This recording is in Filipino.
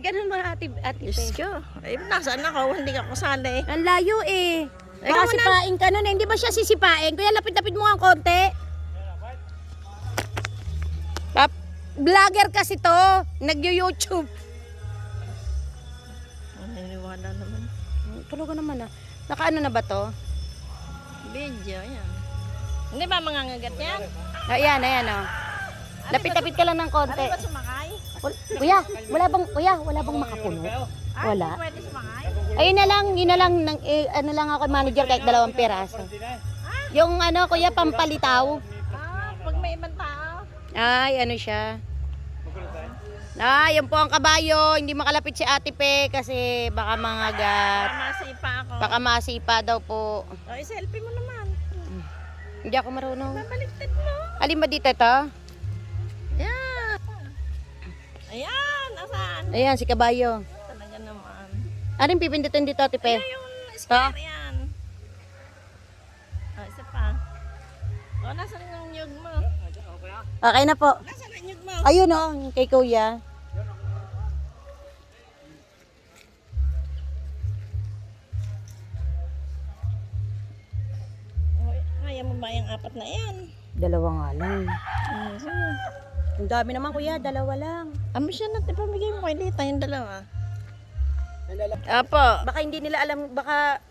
Ganun mo ate Diyos Pe. ko. Eh, nasaan ako? Hindi ka kasali. Ang layo eh. Ikaw Baka na. sipain ka nun eh. Hindi ba siya sisipain? Kuya, lapit-lapit mo nga ang konti. Vlogger kasi to. Nag-YouTube. Naniniwala naman. Talaga naman ah. Nakaano na ba to? Video, yan. Hindi ba mangangagat yan? Ayan, ayan oh. Lapit-lapit ka lang ng konti. Ano ba sumakay? Kuya, wala bang makapuno? Wala. Pwede sumakay? Ayun na lang, yun na lang, ano lang ako manager kahit 2 piraso. Yung ano, kuya, pampalitaw. Pag may ibang tao. Ay, ano siya. Yan po ang kabayo. Hindi makalapit si Ate Pe kasi baka mangagat. Masipa ako. Baka masipa daw po. O, i-selfie mo naman. Hindi ako marunong. Babaliktad mo. Alin ba dito ito? Yan. Ayan, asan? Ayan, si kabayo. Talaga naman. Anong pipindutin dito, Ate Pe? Ayan yung square yan. O, isa pa. O, nasan yung nyug mo? Okay na po. Nasaan ang nyug mo? Ayun oh, yung kay kuya. O, kaya mo ba yung 4 na yan? 2 nga lang. Ang dami naman kuya, 2 lang. Amo siya natin pamigay mo kay Lita yung 2. Apo. Baka hindi nila alam, baka